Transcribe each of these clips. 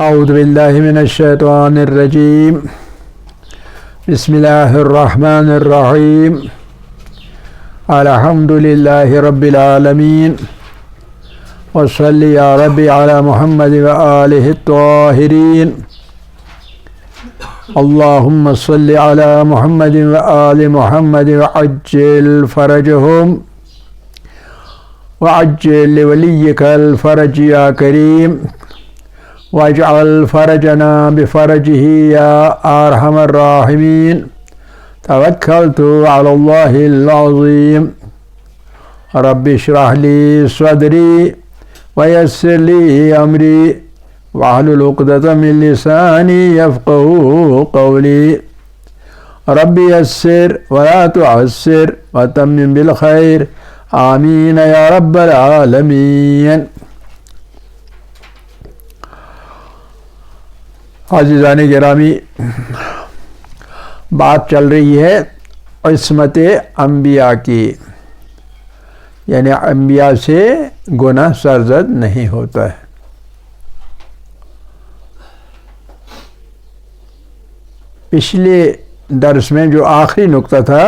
اعوذ باللہ من الشیطان الرجیم بسم اللہ الرحمن الرحیم الحمد للہ رب العالمین وصلی یا ربی علی محمد وآلہ الطاہرین اللہم صلی علی محمد وآل محمد وعجل فرجہم وعجل لولیک الفرج یا کریم واجعل فرجنا بفرجه يا أرحم الراحمين توكلت على الله العظيم رب اشرح لي صدري ويسر لي أمري واحلل عقدة من لساني يفقهوا قولي رب يسر ولا تعسر وتمم بالخير آمين يا رب العالمين. عزیزان گرامی، بات چل رہی ہے عصمت انبیاء کی، یعنی انبیاء سے گناہ سرزد نہیں ہوتا ہے. پچھلے درس میں جو آخری نقطہ تھا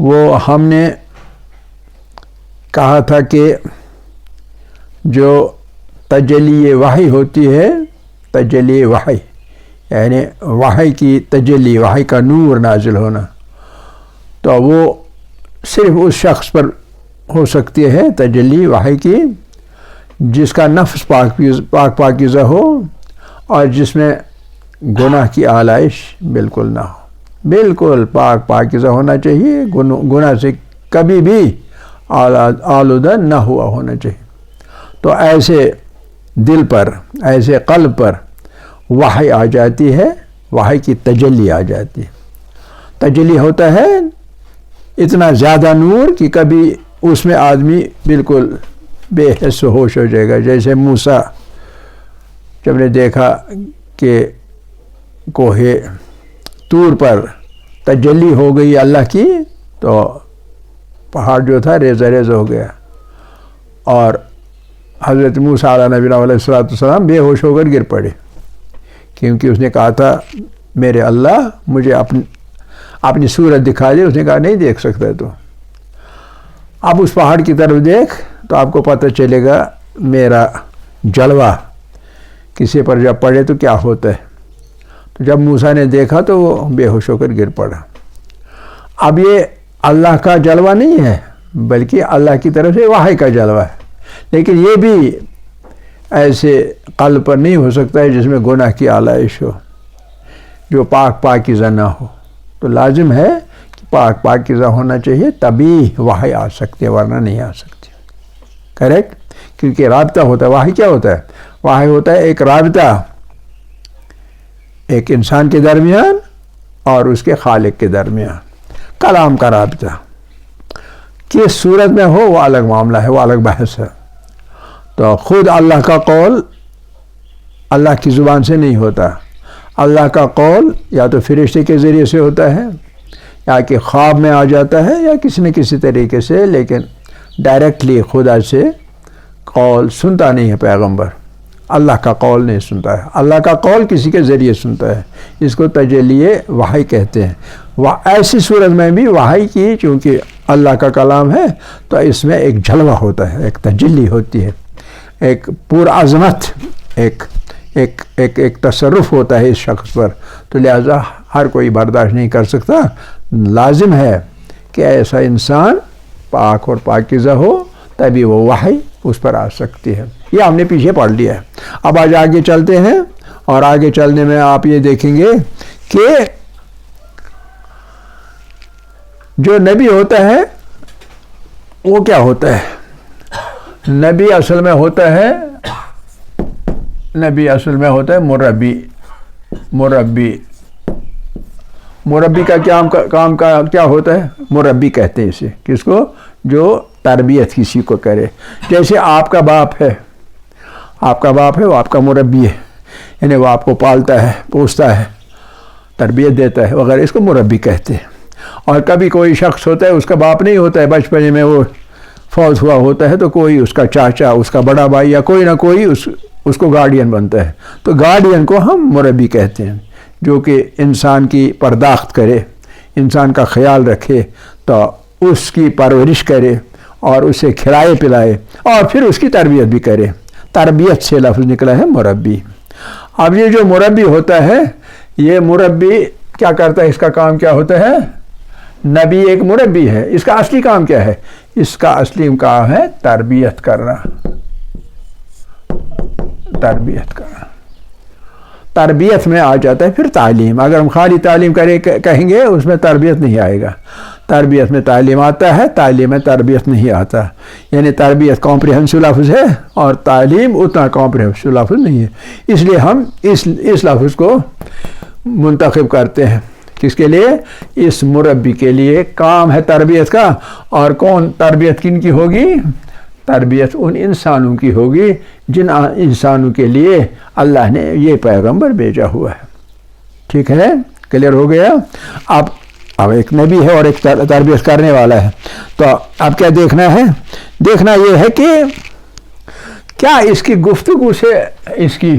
وہ ہم نے کہا تھا کہ جو تجلی وحی ہوتی ہے، تجلی وحی یعنی وحی کی تجلی، وحی کا نور نازل ہونا، تو وہ صرف اس شخص پر ہو سکتی ہے تجلی وحی کی جس کا نفس پاکیزہ ہو اور جس میں گناہ کی آلائش بالکل نہ ہو. بالکل پاکیزہ ہونا چاہیے، گناہ سے کبھی بھی آلودہ نہ ہوا ہونا چاہیے. تو ایسے دل پر، ایسے قلب پر وحی آ جاتی ہے، وحی کی تجلی آ جاتی ہے. تجلی ہوتا ہے اتنا زیادہ نور کہ کبھی اس میں آدمی بالکل بے حس و ہوش ہو جائے گا. جیسے موسیٰ جب نے دیکھا کہ کوہ طور پر تجلی ہو گئی اللہ کی تو پہاڑ جو تھا ریزہ ریزہ ہو گیا، اور حضرت موسیٰ علیہ نبینا علیہ السلام بے ہوش ہو کر گر پڑے، کیونکہ اس نے کہا تھا میرے اللہ مجھے اپنی صورت دکھا دے. اس نے کہا نہیں دیکھ سکتا تو اب اس پہاڑ کی طرف دیکھ تو آپ کو پتہ چلے گا میرا جلوہ کسی پر جب پڑے تو کیا ہوتا ہے. تو جب موسیٰ نے دیکھا تو وہ بے ہوش ہو کر گر پڑا. اب یہ اللہ کا جلوہ نہیں ہے بلکہ اللہ کی طرف سے وحی کا جلوہ ہے، لیکن یہ بھی ایسے قلب پر نہیں ہو سکتا ہے جس میں گناہ کی آلائش ہو، جو پاکیزہ نہ ہو. تو لازم ہے کہ پاکیزہ ہونا چاہیے، تبھی وحی آ سکتی ہے، ورنہ نہیں آ سکتی. کریکٹ؟ کیونکہ رابطہ ہوتا ہے. وحی کیا ہوتا ہے؟ وحی ہوتا ہے ایک رابطہ، ایک انسان کے درمیان اور اس کے خالق کے درمیان، کلام کا رابطہ. کس صورت میں ہو وہ الگ معاملہ ہے، وہ الگ بحث ہے. تو خود اللہ کا قول اللہ کی زبان سے نہیں ہوتا. اللہ کا قول یا تو فرشتے کے ذریعے سے ہوتا ہے، یا کہ خواب میں آ جاتا ہے، یا کسی نہ کسی طریقے سے، لیکن ڈائریکٹلی خدا سے قول سنتا نہیں ہے پیغمبر. اللہ کا قول نہیں سنتا ہے. اللہ کا قول کسی کے ذریعے سنتا ہے. اس کو تجلی وحی کہتے ہیں. ایسی صورت میں بھی وحی کی چونکہ اللہ کا کلام ہے تو اس میں ایک جلوہ ہوتا ہے، ایک تجلی ہوتی ہے، ایک پر عظمت، ایک تصرف ہوتا ہے اس شخص پر. تو لہذا ہر کوئی برداشت نہیں کر سکتا. لازم ہے کہ ایسا انسان پاک اور پاکیزہ ہو تبھی وہ وحی اس پر آ سکتی ہے. یہ ہم نے پیچھے پڑھ لیا ہے. اب آج آگے چلتے ہیں، اور آگے چلنے میں آپ یہ دیکھیں گے کہ جو نبی ہوتا ہے وہ کیا ہوتا ہے. نبی اصل میں ہوتا ہے مربی کا کام کیا ہوتا ہے؟ مربی کہتے ہیں اسے، کس کو؟ جو تربیت کسی کو کرے. جیسے آپ کا باپ ہے، وہ آپ کا مربی ہے، یعنی وہ آپ کو پالتا ہے، پوستا ہے، تربیت دیتا ہے وغیرہ، اس کو مربی کہتے ہیں. اور کبھی کوئی شخص ہوتا ہے اس کا باپ نہیں ہوتا ہے، بچپن میں وہ فوت ہوا ہوتا ہے تو کوئی اس کا چاچا، اس کا بڑا بھائی یا کوئی نہ کوئی اس کو گارڈین بنتا ہے. تو گارڈین کو ہم مربی کہتے ہیں، جو کہ انسان کی پرداخت کرے، انسان کا خیال رکھے، تو اس کی پرورش کرے اور اسے کھلائے پلائے اور پھر اس کی تربیت بھی کرے. تربیت سے لفظ نکلا ہے مربی. اب یہ جو مربی ہوتا ہے، یہ مربی کیا کرتا ہے؟ اس کا کام کیا ہوتا ہے؟ نبی ایک مربی ہے، اس کا اصلی کام کیا ہے؟ اس کا اصلی کام ہے تربیت کرنا. تربیت کرنا، تربیت میں آ جاتا ہے پھر تعلیم. اگر ہم خالی تعلیم کہیں گے اس میں تربیت نہیں آئے گا. تربیت میں تعلیم آتا ہے، تعلیم میں تربیت نہیں آتا. یعنی تربیت کمپریہنسو لفظ ہے اور تعلیم اتنا کمپریہنسو لفظ نہیں ہے. اس لیے ہم اس لفظ کو منتخب کرتے ہیں. کس کے لیے؟ اس مربی کے لیے کام ہے تربیت کا. اور کون تربیت کن کی ہوگی؟ تربیت ان انسانوں کی ہوگی جن انسانوں کے لیے اللہ نے یہ پیغمبر بھیجا ہوا ہے. ٹھیک ہے، کلیئر ہو گیا. اب ایک نبی ہے اور ایک تربیت کرنے والا ہے. تو اب کیا دیکھنا ہے؟ دیکھنا یہ ہے کہ کیا اس کی گفتگو سے، اس کی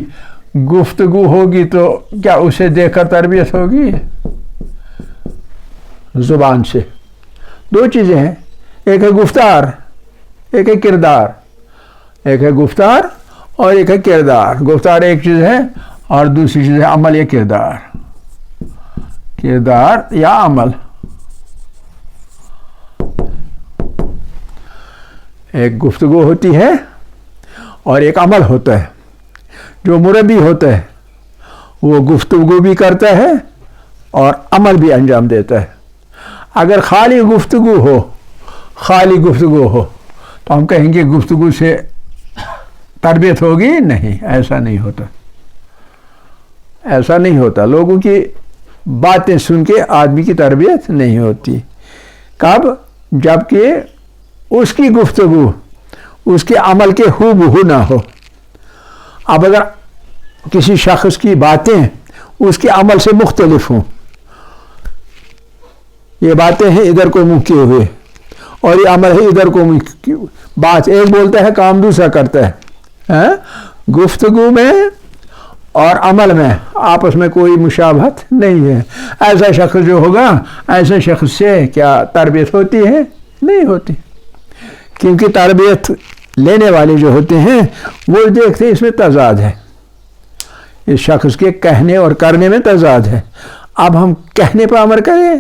گفتگو ہوگی تو کیا اسے دیکھ کر تربیت ہوگی؟ زبان سے. دو چیزیں ہیں، ایک ہے گفتار، ایک ہے کردار. ایک ہے گفتار اور ایک ہے کردار. گفتار ایک چیز ہے اور دوسری چیز ہے عمل یا کردار. کردار یا عمل. ایک گفتگو ہوتی ہے اور ایک عمل ہوتا ہے. جو مربی ہوتا ہے وہ گفتگو بھی کرتا ہے اور عمل بھی انجام دیتا ہے. اگر خالی گفتگو ہو تو ہم کہیں گے گفتگو سے تربیت ہوگی؟ نہیں، ایسا نہیں ہوتا. ایسا نہیں ہوتا. لوگوں کی باتیں سن کے آدمی کی تربیت نہیں ہوتی. کب؟ جب کہ اس کی گفتگو اس کے عمل کے ہو بہو نہ ہو. اب اگر کسی شخص کی باتیں اس کے عمل سے مختلف ہوں، یہ باتیں ہیں ادھر کو منہ کیے ہوئے اور یہ عمل ہے ادھر کو منہ کیے ہوئے، بات ایک بولتا ہے کام دوسرا کرتا ہے. گفتگو میں اور عمل میں آپس میں کوئی مشابہت نہیں ہے. ایسا شخص جو ہوگا، ایسے شخص سے کیا تربیت ہوتی ہے؟ نہیں ہوتی. کیونکہ تربیت لینے والے جو ہوتے ہیں وہ دیکھتے ہیں اس میں تضاد ہے، اس شخص کے کہنے اور کرنے میں تضاد ہے. اب ہم کہنے پر عمل کریں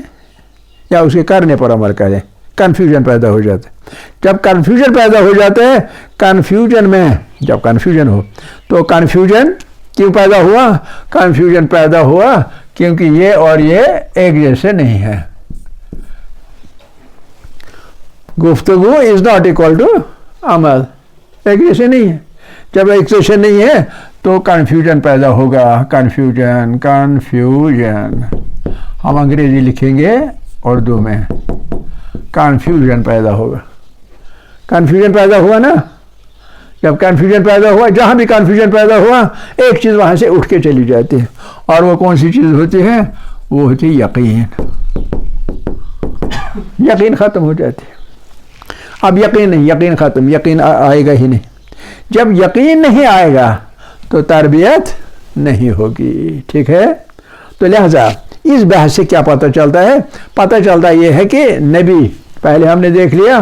یا اس کے کرنے پر عمل کریں؟ کنفیوژن پیدا ہو جاتا ہے. جب کنفیوژن پیدا ہو جاتا ہے، کنفیوژن میں جب کنفیوژن ہو تو کنفیوژن کیوں پیدا ہوا؟ کنفیوژن پیدا ہوا کیونکہ یہ اور یہ ایک جیسے نہیں ہے. گفتگو از ناٹ اکول ٹو عمل، ایک جیسے نہیں ہے. جب ایک جیسے نہیں ہے تو کنفیوژن پیدا ہوگا. کنفیوژن ہم انگریزی لکھیں گے اردو میں، کنفیوژن پیدا ہوگا. کنفیوژن پیدا ہوا نا. جب کنفیوژن پیدا ہوا، جہاں بھی کنفیوژن پیدا ہوا ایک چیز وہاں سے اٹھ کے چلی جاتی ہے. اور وہ کون سی چیز ہوتی ہے؟ وہ ہوتی ہے یقین. یقین ختم ہو جاتی ہے. اب یقین نہیں، یقین ختم، یقین آئے گا ہی نہیں. جب یقین نہیں آئے گا تو تربیت نہیں ہوگی. ٹھیک ہے. تو لہذا اس بحث سے کیا پتہ چلتا ہے؟ پتہ چلتا یہ ہے کہ نبی پہلے ہم نے دیکھ لیا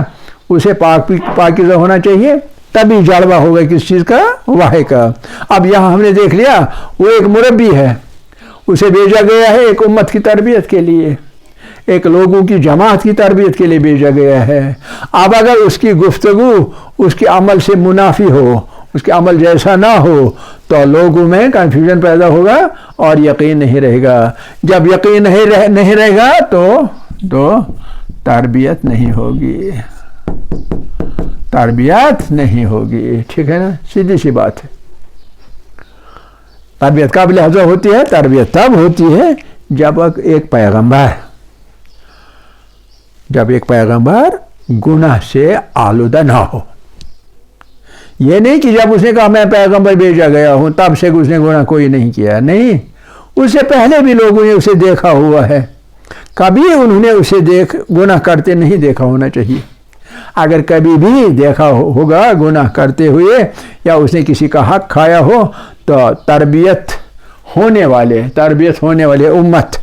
اسے پاکیزہ ہونا چاہیے، تبھی جڑوا ہوگا کس چیز کا؟ وحی کا. اب یہاں ہم نے دیکھ لیا وہ ایک مربی ہے، اسے بھیجا گیا ہے ایک امت کی تربیت کے لیے، ایک لوگوں کی جماعت کی تربیت کے لیے بھیجا گیا ہے. اب اگر اس کی گفتگو اس کے عمل سے منافی ہو، اس کے عمل جیسا نہ ہو تو لوگوں میں کنفیوژن پیدا ہوگا اور یقین نہیں رہے گا. جب یقین نہیں رہے گا تو تربیت نہیں ہوگی. تربیت نہیں ہوگی. ٹھیک ہے نا، سیدھی سی بات ہے. تربیت کب لحظہ ہوتی ہے؟ تربیت تب ہوتی ہے جب ایک پیغمبر گناہ سے آلودہ نہ ہو. یہ نہیں کہ جب اس نے کہا میں پیغمبر بھیجا گیا ہوں تب سے اس نے گناہ کوئی نہیں کیا. نہیں، اس سے پہلے بھی لوگوں نے اسے دیکھا ہوا ہے. کبھی انہوں نے اسے گناہ کرتے نہیں دیکھا ہونا چاہیے. اگر کبھی بھی دیکھا ہوگا گناہ کرتے ہوئے یا اس نے کسی کا حق کھایا ہو تو تربیت ہونے والے امت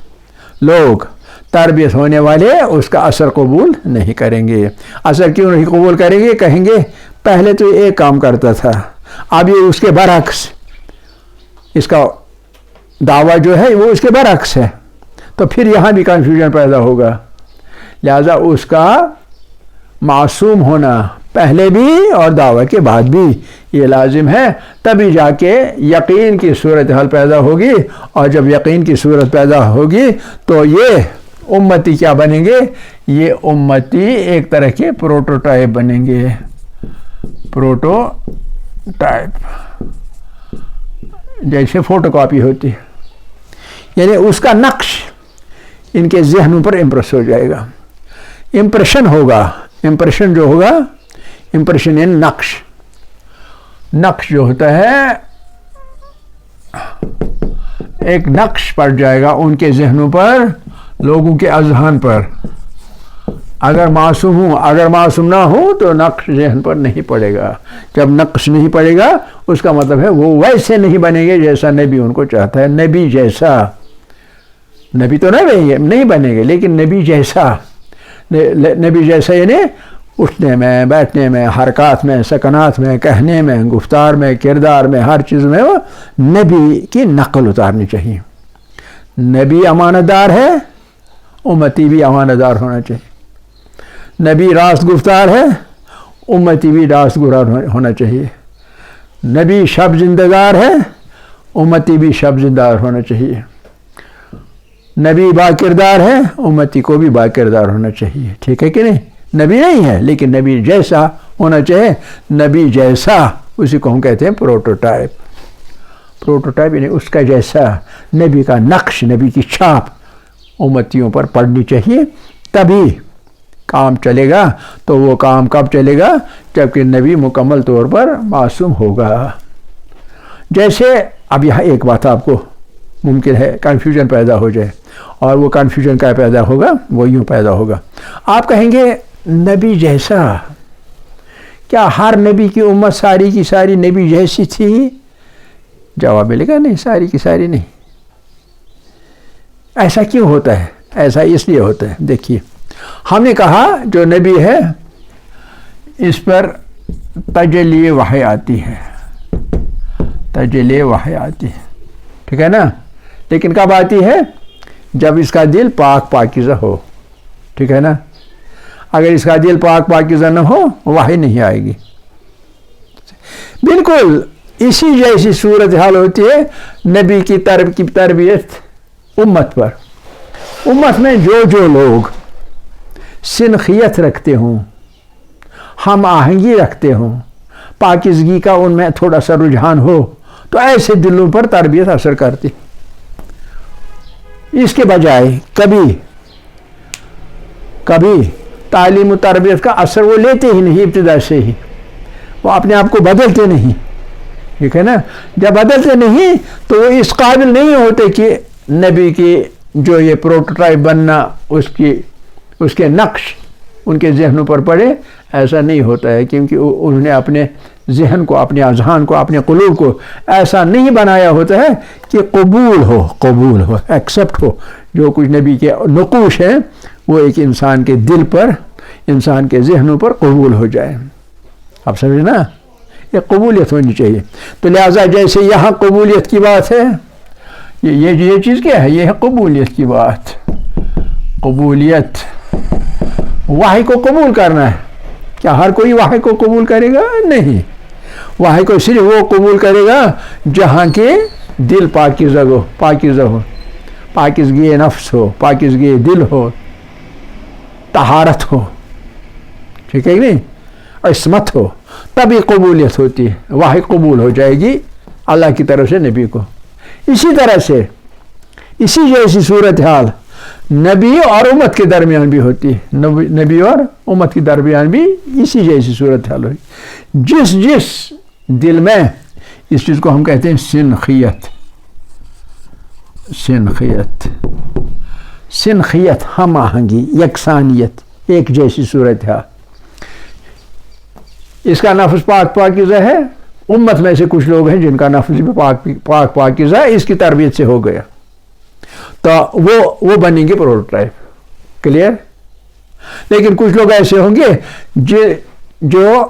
لوگ، تربیت ہونے والے اس کا اثر قبول نہیں کریں گے۔ اثر کیوں نہیں قبول کریں گے؟ کہیں گے پہلے تو ایک کام کرتا تھا، اب یہ اس کے برعکس، اس کا دعویٰ جو ہے وہ اس کے برعکس ہے، تو پھر یہاں بھی کنفیوژن پیدا ہوگا۔ لہذا اس کا معصوم ہونا پہلے بھی اور دعویٰ کے بعد بھی یہ لازم ہے، تبھی جا کے یقین کی صورتحال پیدا ہوگی، اور جب یقین کی صورت پیدا ہوگی تو یہ امتی کیا بنیں گے؟ یہ امتی ایک طرح کے پروٹوٹائپ بنیں گے، پروٹوٹائپ، جیسے فوٹو کاپی ہوتی ہے، یعنی اس کا نقش ان کے ذہنوں پر امپریس ہو جائے گا، امپریشن ہوگا، امپریشن جو ہوگا، امپریشن یعنی نقش، نقش جو ہوتا ہے ایک نقش پڑ جائے گا ان کے ذہنوں پر، لوگوں کے اذہان پر۔ اگر معصوم ہوں، اگر معصوم نہ ہوں تو نقش ذہن پر نہیں پڑے گا۔ جب نقش نہیں پڑے گا اس کا مطلب ہے وہ ویسے نہیں بنیں گے جیسا نبی ان کو چاہتا ہے، نبی جیسا، نبی تو نہیں بنے گے لیکن نبی جیسا، نبی جیسا یعنی اٹھنے میں، بیٹھنے میں، حرکات میں، سکنات میں، کہنے میں، گفتار میں، کردار میں، ہر چیز میں وہ نبی کی نقل اتارنی چاہیے۔ نبی امانت دار ہے، امتی بھی امانت دار ہونا چاہیے۔ نبی راست گفتار ہے، امتی بھی راست گفتار ہونا چاہیے۔ نبی شب زندگار ہے، امتی بھی شب زندگار ہونا چاہیے۔ نبی با کردار ہے، امتی کو بھی با کردار ہونا چاہیے۔ ٹھیک ہے کہ نہیں؟ نبی نہیں ہے لیکن نبی جیسا ہونا چاہیے، نبی جیسا، اسی کو ہم کہتے ہیں پروٹوٹائپ۔ پروٹوٹائپ یعنی اس کا جیسا، نبی کا نقش، نبی کی چھاپ امتیوں پر پڑنی چاہیے، تبھی کام چلے گا۔ تو وہ کام کب چلے گا؟ جبکہ نبی مکمل طور پر معصوم ہوگا۔ جیسے اب یہاں ایک بات آپ کو ممکن ہے کنفیوژن پیدا ہو جائے، اور وہ کنفیوژن کیا پیدا ہوگا؟ وہ یوں پیدا ہوگا، آپ کہیں گے نبی جیسا، کیا ہر نبی کی امت ساری کی ساری نبی جیسی تھی؟ جواب ملے گا نہیں، ساری کی ساری نہیں۔ ایسا کیوں ہوتا ہے؟ ایسا اس لیے ہوتا ہے، دیکھیے ہم نے کہا جو نبی ہے اس پر تجلی وحی آتی ہے، تجلی وحی آتی ہے، ٹھیک ہے نا؟ لیکن کب آتی ہے؟ جب اس کا دل پاک پاکیزہ ہو، ٹھیک ہے نا؟ اگر اس کا دل پاک پاکیزہ نہ ہو وحی نہیں آئے گی۔ بالکل اسی جیسی صورتحال ہوتی ہے نبی کی تربیت امت پر۔ امت میں جو لوگ سنخیت رکھتے ہوں، ہم آہنگی رکھتے ہوں، پاکیزگی کا ان میں تھوڑا سا رجحان ہو، تو ایسے دلوں پر تربیت اثر کرتی۔ اس کے بجائے کبھی تعلیم و تربیت کا اثر وہ لیتے ہی نہیں، ابتدا سے ہی وہ اپنے آپ کو بدلتے نہیں، ٹھیک ہے نا؟ جب بدلتے نہیں تو وہ اس قابل نہیں ہوتے کہ نبی کی جو یہ پروٹوٹائپ بننا، اس کے نقش ان کے ذہنوں پر پڑے، ایسا نہیں ہوتا ہے، کیونکہ انہوں نے اپنے ذہن کو، اپنے اذہان کو، اپنے قلوب کو ایسا نہیں بنایا ہوتا ہے کہ قبول ہو، ایکسیپٹ ہو۔ جو کچھ نبی کے نقوش ہیں وہ ایک انسان کے دل پر، انسان کے ذہنوں پر قبول ہو جائے۔ آپ سمجھے نا؟ یہ قبولیت ہونی چاہیے۔ تو لہٰذا جیسے یہاں قبولیت کی بات ہے، یہ چیز کیا ہے؟ یہ ہے قبولیت کی بات۔ قبولیت، وحی کو قبول کرنا ہے۔ کیا ہر کوئی وحی کو قبول کرے گا؟ نہیں، وحی کو صرف وہ قبول کرے گا جہاں کے دل پاکیزہ ہو، پاکیزگی نفس ہو، پاکیزگی دل ہو، طہارت ہو، ٹھیک ہے نہیں، عصمت ہو، تبھی قبولیت ہوتی ہے، وحی قبول ہو جائے گی اللہ کی طرف سے نبی کو۔ اسی طرح سے اسی جیسی صورتحال نبی اور امت کے درمیان بھی ہوتی ہے، نبی اور امت کے درمیان بھی اسی جیسی صورتحال ہوئی۔ جس دل میں، اس چیز کو ہم کہتے ہیں سنخیت، ہم آہنگی، یکسانیت، ایک جیسی صورتحال، اس کا نفس پاک پاکیزہ ہے، امت میں سے کچھ لوگ ہیں جن کا نفس بھی پاک پاکیزہ ہے، اس کی تربیت سے ہو گیا، تو وہ بنیں گے پروٹوٹائپ، کلیئر؟ لیکن کچھ لوگ ایسے ہوں گے جو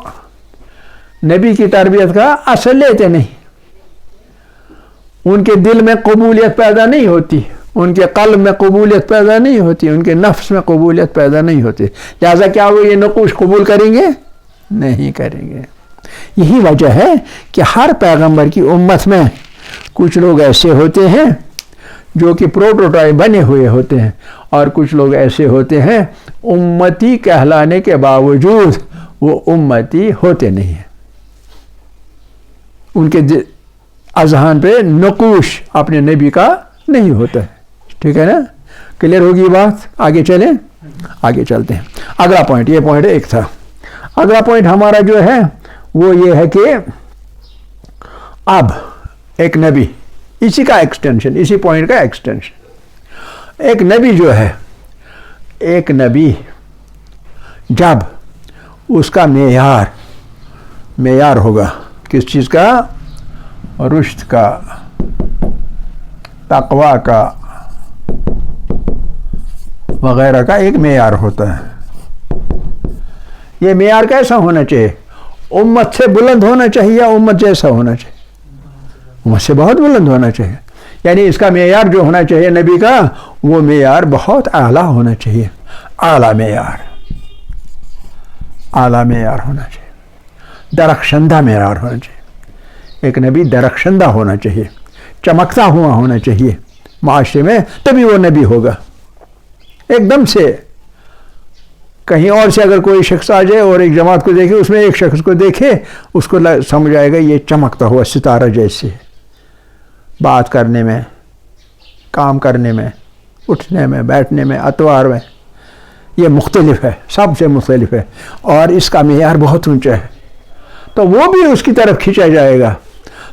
نبی کی تربیت کا اثر لیتے نہیں، ان کے دل میں قبولیت پیدا نہیں ہوتی، ان کے قلب میں قبولیت پیدا نہیں ہوتی، ان کے نفس میں قبولیت پیدا نہیں ہوتی، لہذا کیا وہ یہ نقوش قبول کریں گے؟ نہیں کریں گے۔ یہی وجہ ہے کہ ہر پیغمبر کی امت میں کچھ لوگ ایسے ہوتے ہیں جو کہ پروٹوٹائپ بنے ہوئے ہوتے ہیں، اور کچھ لوگ ایسے ہوتے ہیں امتی کہلانے کے باوجود وہ امتی ہوتے نہیں ہیں، ان کے اذہان پہ نقوش اپنے نبی کا نہیں ہوتا ہے۔ ٹھیک ہے نا؟ کلیئر ہوگی یہ بات؟ آگے چلیں، آگے چلتے ہیں۔ اگلا پوائنٹ، یہ پوائنٹ ایک تھا، اگلا پوائنٹ ہمارا جو ہے وہ یہ ہے کہ اب ایک نبی، اسی کا ایکسٹینشن، اسی پوائنٹ کا ایکسٹینشن، ایک نبی جو ہے، ایک نبی جب اس کا معیار ہوگا کس چیز کا؟ رشد کا، تقوی کا، وغیرہ کا ایک معیار ہوتا ہے۔ یہ معیار کیسا ہونا چاہیے؟ امت سے بلند ہونا چاہیے یا امت جیسا ہونا چاہیے؟ امت سے بہت بلند ہونا چاہیے، یعنی اس کا معیار جو ہونا چاہیے نبی کا، وہ معیار بہت اعلیٰ ہونا چاہیے، اعلیٰ معیار ہونا چاہیے، درخشندہ معیار ہونا چاہیے۔ ایک نبی درخشندہ ہونا چاہیے، چمکتا ہوا ہونا چاہیے معاشرے میں، تبھی وہ نبی ہوگا۔ ایک دم سے کہیں اور سے اگر کوئی شخص آ جائے اور ایک جماعت کو دیکھے، اس میں ایک شخص کو دیکھے، اس کو سمجھ آئے گا یہ چمکتا ہوا ستارہ جیسے، بات کرنے میں، کام کرنے میں، اٹھنے میں، بیٹھنے میں، اطوار میں، یہ مختلف ہے، سب سے مختلف ہے، اور اس کا معیار بہت اونچا ہے، تو وہ بھی اس کی طرف کھینچا جائے گا،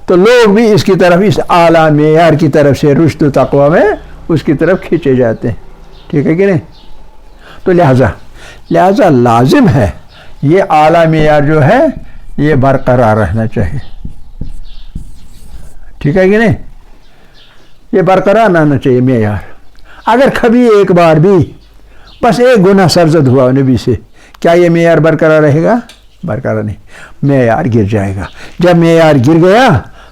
تو لوگ بھی اس کی طرف، اس اعلیٰ معیار کی طرف سے رشد و تقوی میں اس کی طرف کھینچے جاتے ہیں۔ ٹھیک ہے کہ نہیں؟ تو لہذا لازم ہے یہ اعلیٰ معیار جو ہے یہ برقرار رہنا چاہیے۔ ٹھیک ہے کہ نہیں؟ یہ برقرار رہنا چاہیے معیار۔ اگر کبھی ایک بار بھی بس ایک گناہ سرزد ہوا نبی سے، کیا یہ معیار برقرار رہے گا؟ برقرار نہیں، معیار گر جائے گا۔ جب معیار گر گیا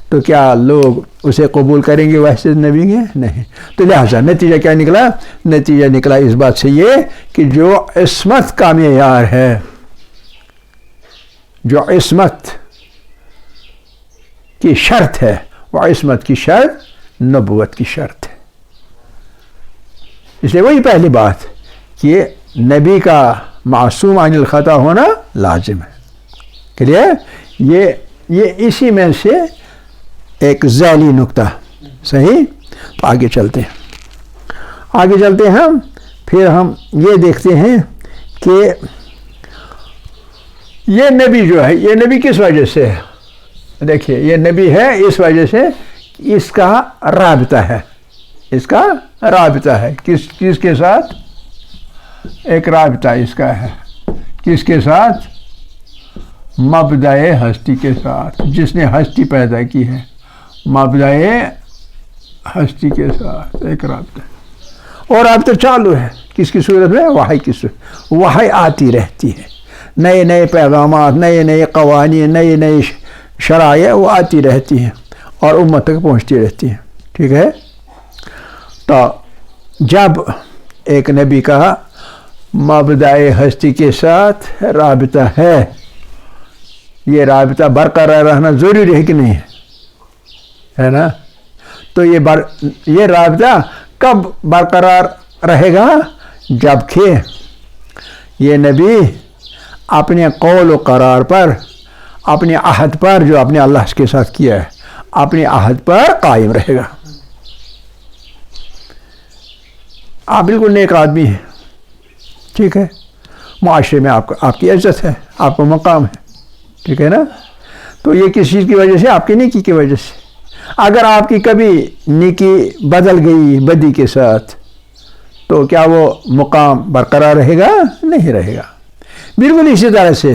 تو کیا لوگ اسے قبول کریں گے ویسے نبی کے؟ نہیں۔ تو لہذا نتیجہ کیا نکلا؟ نتیجہ نکلا اس بات سے یہ کہ جو عصمت کا معیار ہے، جو عصمت کی شرط ہے، وہ عصمت کی شرط نبوت کی شرط ہے۔ اس لیے وہی پہلی بات کہ نبی کا معصوم عن الخطا ہونا لازم ہے۔ کلیئر؟ یہ اسی میں سے ایک ذیلی نقطہ، صحیح؟ تو آگے چلتے ہیں ہم، پھر ہم یہ دیکھتے ہیں کہ یہ نبی جو ہے، یہ نبی کس وجہ سے ہے؟ دیکھیے یہ نبی ہے اس وجہ سے اس کا رابطہ ہے، اس کا رابطہ ہے کس کے ساتھ؟ ایک رابطہ اس کا ہے کس کے ساتھ؟ مبدأ ہستی کے ساتھ، جس نے ہستی پیدا کی ہے، مبدأ ہستی کے ساتھ ایک رابطہ ہے، اور رابطہ چالو ہے کس کی صورت میں؟ وحی کی صورت۔ وحی آتی رہتی ہے، نئے نئے پیغامات، نئے نئے قوانین، نئے نئے شرائع وہ آتی رہتی ہیں اور امت تک پہنچتی رہتی ہیں۔ ٹھیک ہے؟ تو جب ایک نبی کا مبدأ ہستی کے ساتھ رابطہ ہے، یہ رابطہ برقرار رہنا ضروری ہے کہ نہیں ہے نا؟ تو یہ رابطہ کب برقرار رہے گا؟ جبکہ یہ نبی اپنے قول و قرار پر، اپنے عہد پر جو اپنے اللہ کے ساتھ کیا ہے، اپنے عہد پر قائم رہے گا۔ آپ بالکل نیک آدمی ہیں، ٹھیک ہے، معاشرے میں آپ کی عزت ہے، آپ کو مقام ہے، ٹھیک ہے نا؟ تو یہ کس چیز کی وجہ سے؟ آپ کی نیکی کی وجہ سے۔ اگر آپ کی کبھی نیکی بدل گئی بدی کے ساتھ تو کیا وہ مقام برقرار رہے گا؟ نہیں رہے گا۔ بالکل اسی طرح سے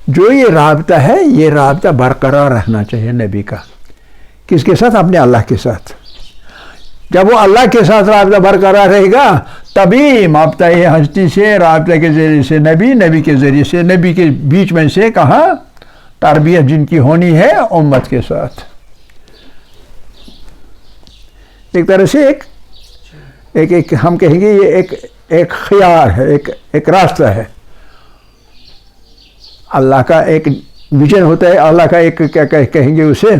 جو یہ رابطہ ہے یہ رابطہ برقرار رہنا چاہیے نبی کا. کس کے ساتھ؟ اپنے اللہ کے ساتھ. جب وہ اللہ کے ساتھ رابطہ برقرار رہے گا تبھی مابطہ ہستی سے رابطہ کے ذریعے سے نبی، نبی کے ذریعے سے نبی کے بیچ میں سے کہاں تربیت جن کی ہونی ہے امت کے ساتھ. ایک طرح سے ایک ہم کہیں گے یہ ایک خیار ہے، ایک راستہ ہے. اللہ کا ایک ویژن ہوتا ہے، اللہ کا ایک کیا کہیں گے اسے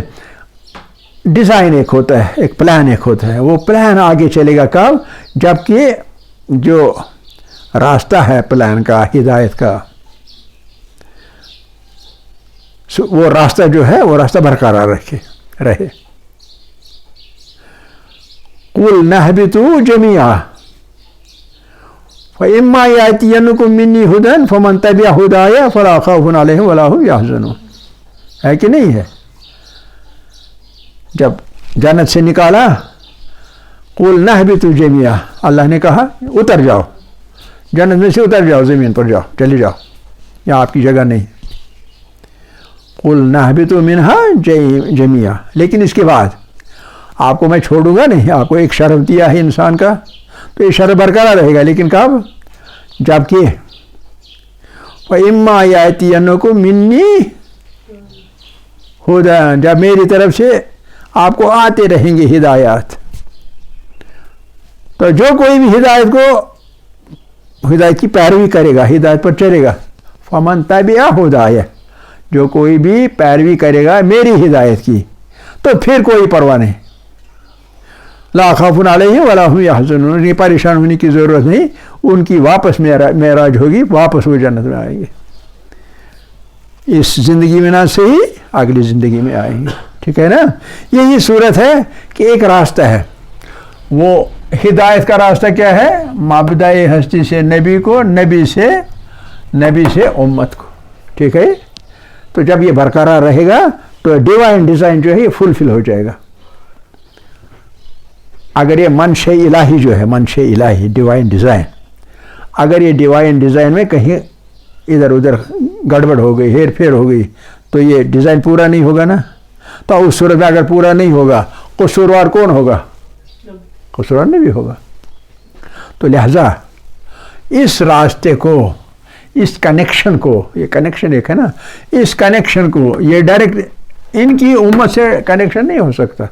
ڈیزائن ایک ہوتا ہے، ایک پلان ایک ہوتا ہے. وہ پلان آگے چلے گا کب؟ جبکہ جو راستہ ہے پلان کا، ہدایت کا، وہ راستہ جو ہے وہ راستہ برقرار رہے. قُلْ نَهْبِطُوا جَمِيعًا فَإِمَّا يَأْتِيَنَّكُم مِّنِّي هُدًى فَمَن تَبِعَ هُدَايَ فَلَا خَوْفٌ عَلَيْهِمْ وَلَا هُمْ يَحْزَنُونَ. ہے کہ نہیں ہے؟ جب جنت سے نکالا قُلْ نَهْبِطُوا جَمِيعًا، اللہ نے کہا اتر جاؤ، جنت میں سے اتر جاؤ، زمین پر جاؤ، چلے جاؤ، یہاں آپ کی جگہ نہیں. قُلْ نَهْبِطُوا مِنْهَا جَمِيعًا. لیکن اس کے بعد آپ کو میں چھوڑوں گا نہیں. آپ کو ایک شرف دیا ہے انسان کا تو یہ شرف برقرار رہے گا. لیکن کب؟ جبکہ فَإِمَّا يَأْتِيَنَّكُم مِّنِّي هُدًى، جب میری طرف سے آپ کو آتے رہیں گے ہدایات. تو جو کوئی بھی ہدایت کی پیروی کرے گا، ہدایت پر چلے گا، فَمَن تَبِعَ هُدَايَ، جو کوئی بھی پیروی کرے گا میری ہدایت کی تو پھر کوئی پرواہ نہیں. لا خوف علیہم ولا هم يحزنون، انہیں پریشان ہونے کی ضرورت نہیں. ان کی واپس معراج ہوگی، واپس وہ جنت میں آئیں گے. اس زندگی میں نہ صحیح، اگلی زندگی میں آئیں گے. ٹھیک ہے نا؟ یہی صورت ہے کہ ایک راستہ ہے. وہ ہدایت کا راستہ کیا ہے؟ مابدأ ہستی سے نبی کو، نبی سے امت کو. ٹھیک ہے؟ تو جب یہ برقرار رہے گا تو ڈیوائن ڈیزائن جو ہے یہ فلفل ہو جائے گا. اگر یہ منشأ الہی جو ہے، منشأ الہی ڈیوائن ڈیزائن، اگر یہ ڈیوائن ڈیزائن میں کہیں ادھر ادھر گڑبڑ ہو گئی، ہیر پھیر ہو گئی تو یہ ڈیزائن پورا نہیں ہوگا نا. تو اس صورت میں اگر پورا نہیں ہوگا قصوروار کون ہوگا؟ قصوروار نبی ہوگا. تو لہذا اس راستے کو، اس کنیکشن کو، یہ کنیکشن ایک ہے نا، اس کنیکشن کو یہ ڈائریکٹ ان کی امت سے کنیکشن نہیں ہو سکتا.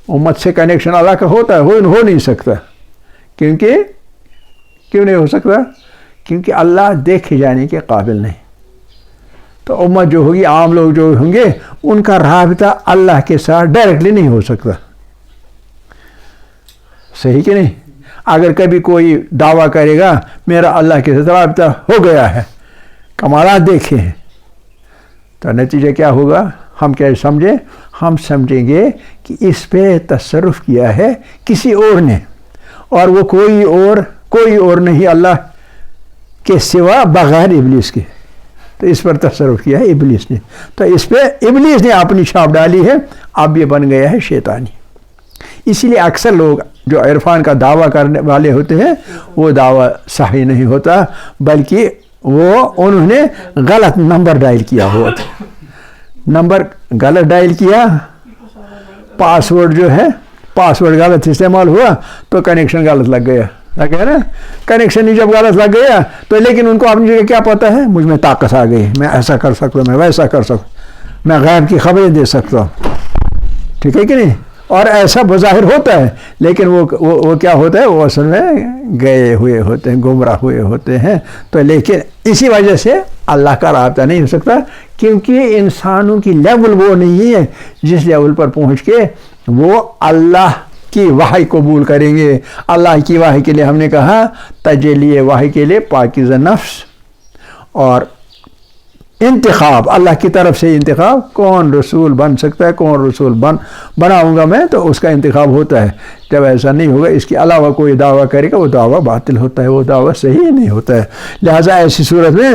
امت سے کنیکشن اللہ کا ہوتا ہے، ہو نہیں سکتا. کیوں نہیں ہو سکتا؟ کیونکہ اللہ دیکھے جانے کے قابل نہیں. تو امت جو ہوگی، عام لوگ جو ہوں گے، ان کا رابطہ اللہ کے ساتھ ڈائریکٹلی نہیں ہو سکتا. صحیح کہ نہیں؟ اگر کبھی کوئی دعویٰ کرے گا میرا اللہ کے ساتھ رابطہ ہو گیا ہے، کمالات دیکھے ہیں، تو نتیجہ کیا ہوگا؟ ہم کیا سمجھیں؟ ہم سمجھیں گے کہ اس پہ تصرف کیا ہے کسی اور نے، اور وہ کوئی اور نہیں اللہ کے سوا بغیر ابلیس کے. تو اس پر تصرف کیا ہے ابلیس نے. تو اس پہ ابلیس نے اپنی چھاپ ڈالی ہے، اب یہ بن گیا ہے شیطانی. اسی لیے اکثر لوگ جو عرفان کا دعویٰ کرنے والے ہوتے ہیں وہ دعویٰ صحیح نہیں ہوتا، بلکہ انہوں نے غلط نمبر ڈائل کیا ہوا تھا. نمبر غلط ڈائل کیا، پاسورڈ جو ہے پاسورڈ غلط استعمال ہوا تو کنیکشن غلط لگ گیا نا. کنیکشن ہی جب غلط لگ گیا تو لیکن ان کو اپنی جگہ کیا پتہ ہے؟ مجھ میں طاقت آ گئی، میں ایسا کر سکتا ہوں، میں ویسا کر سکتا ہوں، میں غیب کی خبریں دے سکتا ہوں. ٹھیک ہے کہ نہیں؟ اور ایسا بظاہر ہوتا ہے، لیکن وہ کیا ہوتا ہے؟ وہ اصل میں گئے ہوئے ہوتے ہیں، گمراہ ہوئے ہوتے ہیں. تو لیکن اسی وجہ سے اللہ کا رابطہ نہیں ہو سکتا، کیونکہ انسانوں کی لیول وہ نہیں ہے جس لیول پر پہنچ کے وہ اللہ کی وحی قبول کریں گے. اللہ کی وحی کے لیے ہم نے کہا تجلی وحی کے لیے پاکیزہ نفس اور انتخاب، اللہ کی طرف سے انتخاب. کون رسول بن سکتا ہے، کون رسول بناؤں گا میں، تو اس کا انتخاب ہوتا ہے. جب ایسا نہیں ہوگا، اس کے علاوہ کوئی دعویٰ کرے گا، وہ دعویٰ باطل ہوتا ہے، وہ دعویٰ صحیح نہیں ہوتا ہے. لہٰذا ایسی صورت میں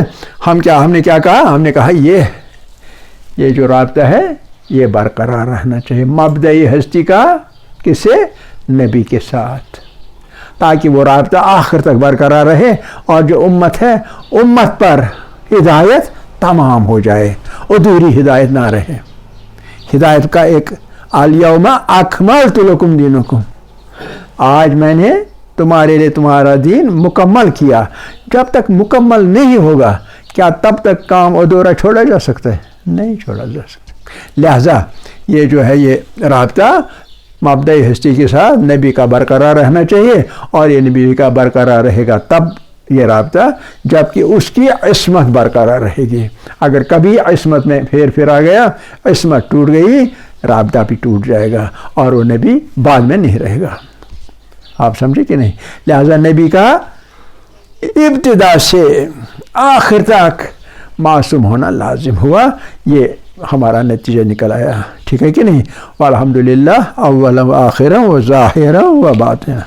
ہم نے کیا کہا؟ ہم نے کہا یہ جو رابطہ ہے یہ برقرار رہنا چاہیے مبدأ ہستی کا، کس سے؟ نبی کے ساتھ، تاکہ وہ رابطہ آخر تک برقرار رہے. اور جو امت ہے، امت پر ہدایت تمام ہو جائے، ادھوری ہدایت نہ رہے۔ ہدایت کا ایک الیوم اکملت لکم دینکم، آج میں نے تمہارے لیے تمہارا دین مکمل کیا۔ جب تک مکمل نہیں ہوگا کیا تب تک کام ادھورا چھوڑا جا سکتا ہے؟ نہیں چھوڑا جا سکتا۔ لہذا یہ جو ہے یہ رابطہ مبدئی ہستی کے ساتھ نبی کا برقرار رہنا چاہیے، اور یہ نبی کا برقرار رہے گا تب یہ رابطہ جب کہ اس کی عصمت برقرار رہے گی۔ اگر کبھی عصمت میں پھیر آ گیا، عصمت ٹوٹ گئی، رابطہ بھی ٹوٹ جائے گا اور وہ نبی بعد میں نہیں رہے گا۔ آپ سمجھے کہ نہیں؟ لہذا نبی کا ابتدا سے آخر تک معصوم ہونا لازم ہوا، یہ ہمارا نتیجہ نکل آیا۔ ٹھیک ہے کہ نہیں؟ والحمدللہ اولا و آخرا و ظاہرا و باطنا۔